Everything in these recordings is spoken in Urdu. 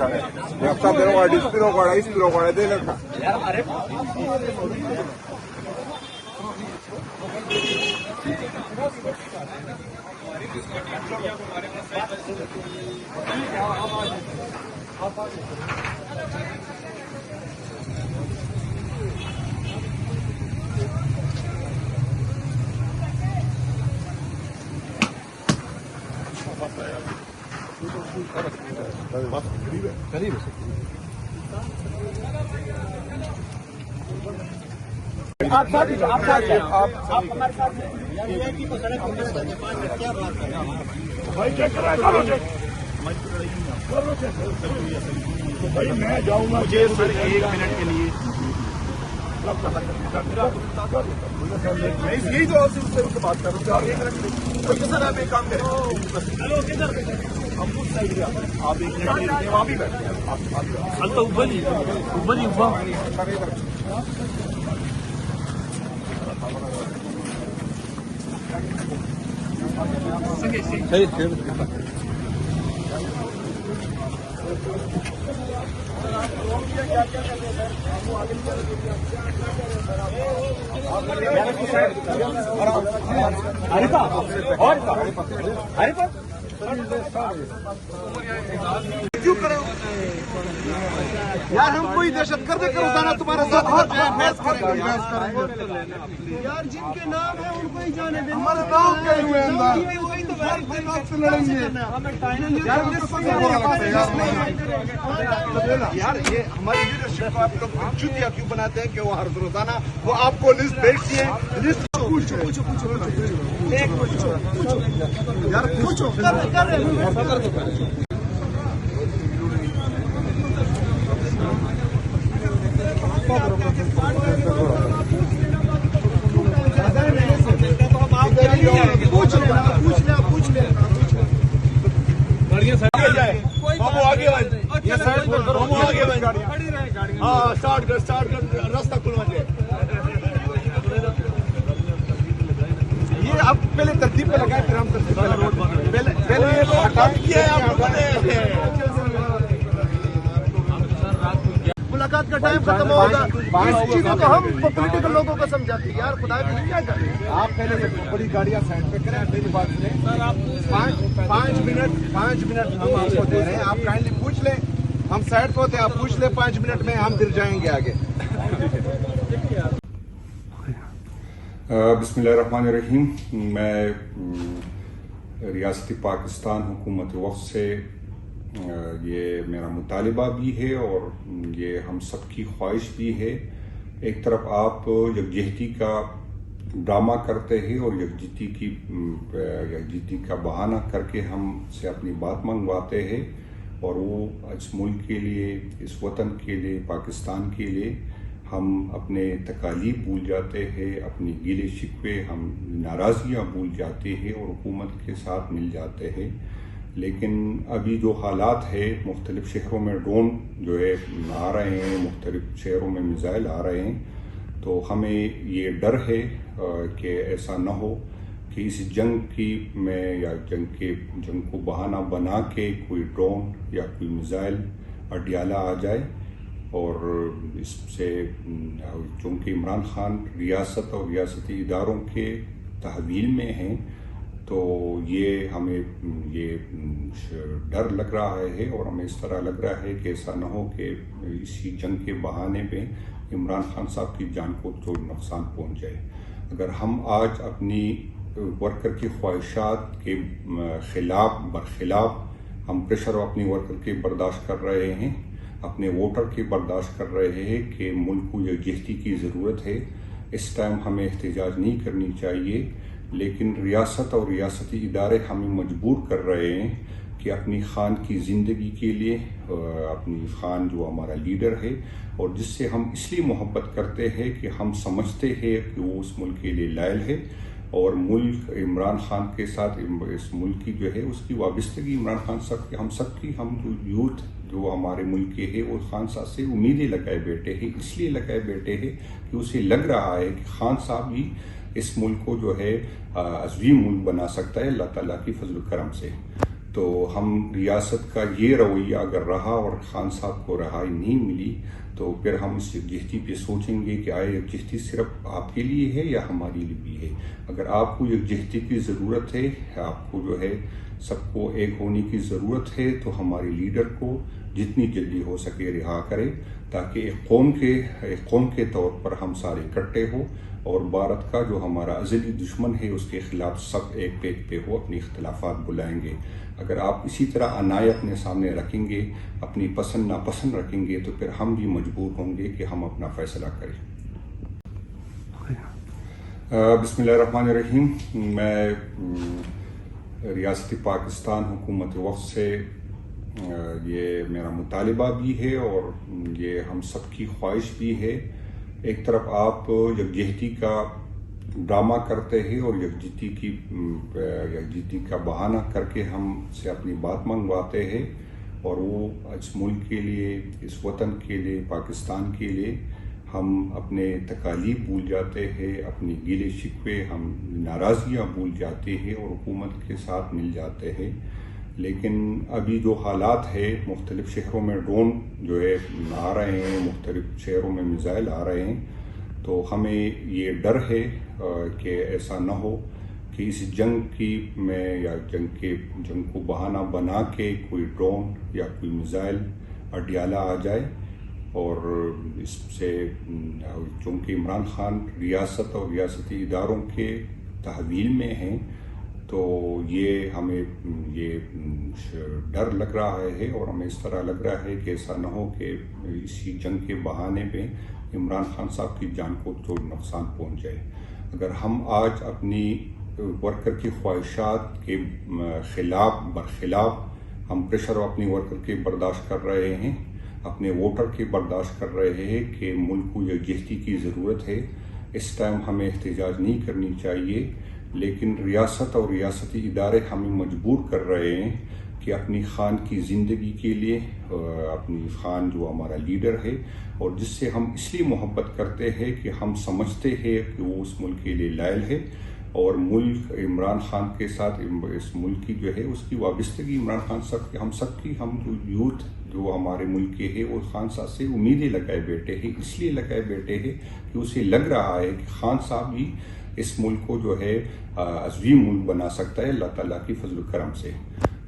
Ya está, pero guarda, ispiro guarda, de la. آپ ساتھ ہمارے ساتھ بھائی چیک کرا کرو چیک بھائی میں جاؤں گا مجھے سر 1 منٹ کے لیے یہی تو سے بات کر رہا ہوں سر آپ ایک کام کریں ہم اس سائڈ آپ 1 منٹ وہاں بھی بیٹھے کیوں کریں یار ہم کوئی دہشت گرد کے روزانہ تمہارے ساتھ بحث کریں گے یار جن کے نام ہیں ان کو ہی جانے دیں ہمارے نام کہے ہوئے یار یہ ہماری لیڈرشپ کو آپ لوگ چتیا کیوں بناتے ہیں کہ وہ ہر روزانہ وہ آپ کو لسٹ بھیجتی ہے لسٹ یار پوچھو ہاں اسٹارٹ کر راستہ کھلوا دے یہ آپ پہلے ترتیب پہ لگائیں پھر ہم ملاقات کا ٹائم ختم ہوگا اس چیزوں کو ہم پولیٹیکل لوگوں کو سمجھاتے ہیں یار خدا بھی کیا کریں آپ پہلے بڑی گاڑیاں سائڈ پہ کریں میری بات سنیں 5 منٹ ہم آپ کو دے رہے ہیں آپ کائنڈلی پوچھ لیں ہم سائڈ پہ ہوتے ہیں آپ پوچھ لیں 5 منٹ میں ہم پھر جائیں گے آگے بسم اللہ الرحمن الرحیم میں ریاست پاکستان حکومت وقت سے یہ میرا مطالبہ بھی ہے اور یہ ہم سب کی خواہش بھی ہے ایک طرف آپ یکجہتی کا ڈرامہ کرتے ہیں اور یکجہتی کا بہانہ کر کے ہم سے اپنی بات منگواتے ہیں اور وہ اس ملک کے لیے اس وطن کے لیے پاکستان کے لیے ہم اپنے تکالیف بھول جاتے ہیں اپنی گیلے شکوے ہم ناراضیاں بھول جاتے ہیں اور حکومت کے ساتھ مل جاتے ہیں لیکن ابھی جو حالات ہے مختلف شہروں میں ڈرون جو ہے آ رہے ہیں مختلف شہروں میں میزائل آ رہے ہیں تو ہمیں یہ ڈر ہے کہ ایسا نہ ہو کہ اس جنگ یا جنگ کو بہانہ بنا کے کوئی ڈرون یا کوئی میزائل اڈیالہ آ جائے اور اس سے چونکہ عمران خان ریاست اور ریاستی اداروں کے تحویل میں ہیں تو یہ ہمیں یہ ڈر لگ رہا ہے اور ہمیں اس طرح لگ رہا ہے کہ ایسا نہ ہو کہ اسی جنگ کے بہانے پہ عمران خان صاحب کی جان کو جو نقصان پہنچ جائے اگر ہم آج اپنی ورکر کی خواہشات کے برخلاف ہم پریشر اپنی ورکر کے برداشت کر رہے ہیں اپنے ووٹر کی برداشت کر رہے ہیں کہ ملک کو یکجہتی کی ضرورت ہے اس ٹائم ہمیں احتجاج نہیں کرنی چاہیے لیکن ریاست اور ریاستی ادارے ہمیں مجبور کر رہے ہیں کہ اپنی خان کی زندگی کے لیے اپنی خان جو ہمارا لیڈر ہے اور جس سے ہم اس لیے محبت کرتے ہیں کہ ہم سمجھتے ہیں کہ وہ اس ملک کے لیے لائل ہے اور ملک عمران خان کے ساتھ اس ملک کی جو ہے اس کی وابستگی عمران خان صاحب ہم سب کی ہم جو یوتھ جو ہمارے ملک کے ہے وہ خان صاحب سے امیدیں لگائے بیٹھے ہیں اس لیے لگائے بیٹھے ہیں کہ اسے لگ رہا ہے کہ خان صاحب ہی اس ملک کو جو ہے عظیم ملک بنا سکتا ہے اللہ تعالیٰ کی فضل و کرم سے تو ہم ریاست کا یہ رویہ اگر رہا اور خان صاحب کو رہائی نہیں ملی تو پھر ہم اس یکجہتی پہ سوچیں گے کہ آیا یکجہتی صرف آپ کے لیے ہے یا ہمارے لیے بھی ہے. اگر آپ کو یکجہتی کی ضرورت ہے، آپ کو جو ہے سب کو ایک ہونے کی ضرورت ہے، تو ہمارے لیڈر کو جتنی جلدی ہو سکے رہا کرے تاکہ ایک قوم کے طور پر ہم سارے اکٹھے ہو اور بھارت کا جو ہمارا ازلی دشمن ہے اس کے خلاف سب ایک پیج پہ ہو، اپنی اختلافات بلائیں گے. اگر آپ اسی طرح انائے اپنے سامنے رکھیں گے، اپنی پسند ناپسند رکھیں گے تو پھر ہم بھی مجبور ہوں گے کہ ہم اپنا فیصلہ کریں. بسم اللہ الرحمن الرحیم. میں ریاست پاکستان حکومت وقت سے یہ میرا مطالبہ بھی ہے اور یہ ہم سب کی خواہش بھی ہے. ایک طرف آپ یکجہتی کا ڈرامہ کرتے ہیں اور یکجہتی کا بہانہ کر کے ہم سے اپنی بات منگواتے ہیں، اور وہ اس ملک کے لیے، اس وطن کے لیے، پاکستان کے لیے ہم اپنے تکالیف بھول جاتے ہیں، اپنی گیلے شکوے، ہم ناراضیاں بھول جاتے ہیں اور حکومت کے ساتھ مل جاتے ہیں. لیکن ابھی جو حالات ہے، مختلف شہروں میں ڈرون جو ہے آ رہے ہیں، مختلف شہروں میں میزائل آ رہے ہیں، تو ہمیں یہ ڈر ہے کہ ایسا نہ ہو کہ اس جنگ یا جنگ کو بہانہ بنا کے کوئی ڈرون یا کوئی میزائل اڈیالہ آ جائے. اور اس سے چونکہ عمران خان ریاست اور ریاستی اداروں کے تحویل میں ہیں، تو ہمیں یہ ڈر لگ رہا ہے اور ہمیں اس طرح لگ رہا ہے کہ ایسا نہ ہو کہ اسی جنگ کے بہانے پہ عمران خان صاحب کی جان کو جو نقصان پہنچ جائے. اگر ہم آج اپنی ورکر کی خواہشات کے برخلاف ہم پریشر اپنی ورکر کے برداشت کر رہے ہیں، اپنے ووٹر کی برداشت کر رہے ہیں کہ ملک کو یکجہتی کی ضرورت ہے، اس ٹائم ہمیں احتجاج نہیں کرنی چاہیے. لیکن ریاست اور ریاستی ادارے ہمیں مجبور کر رہے ہیں کہ اپنی خان کی زندگی کے لیے، اپنی خان جو ہمارا لیڈر ہے اور جس سے ہم اس لیے محبت کرتے ہیں کہ ہم سمجھتے ہیں کہ وہ اس ملک کے لیے لائل ہے، اور ملک عمران خان کے ساتھ اس ملک کی جو ہے اس کی وابستگی عمران خان صاحب ہم سب کی، ہم جو یوتھ جو ہمارے ملک کے ہیں وہ خان صاحب سے امیدیں لگائے بیٹھے ہیں. اس لیے لگائے بیٹھے ہیں کہ اسے لگ رہا ہے کہ خان صاحب ہی اس ملک کو جو ہے عظیم ملک بنا سکتا ہے اللہ تعالیٰ کی فضل و کرم سے.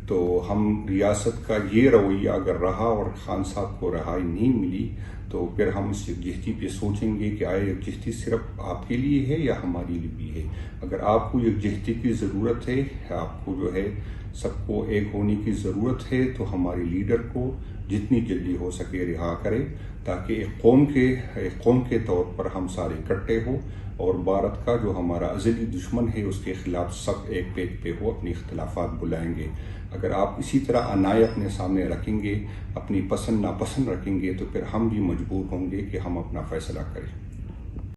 تو ہم ریاست کا یہ رویہ اگر رہا اور خان صاحب کو رہائی نہیں ملی تو پھر ہم اس یکجہتی پہ سوچیں گے کہ آیا یکجہتی صرف آپ کے لیے ہے یا ہمارے لیے بھی ہے. اگر آپ کو یکجہتی کی ضرورت ہے، آپ کو جو ہے سب کو ایک ہونے کی ضرورت ہے، تو ہمارے لیڈر کو جتنی جلدی ہو سکے رہا کرے تاکہ ایک قوم کے طور پر ہم سارے اکٹھے ہو اور بھارت کا جو ہمارا ازلی دشمن ہے اس کے خلاف سب ایک پیج پہ ہو، اپنی اختلافات بلائیں گے. اگر آپ اسی طرح انائے اپنے سامنے رکھیں گے، اپنی پسند ناپسند رکھیں گے تو پھر ہم بھی مجبور ہوں گے کہ ہم اپنا فیصلہ کریں.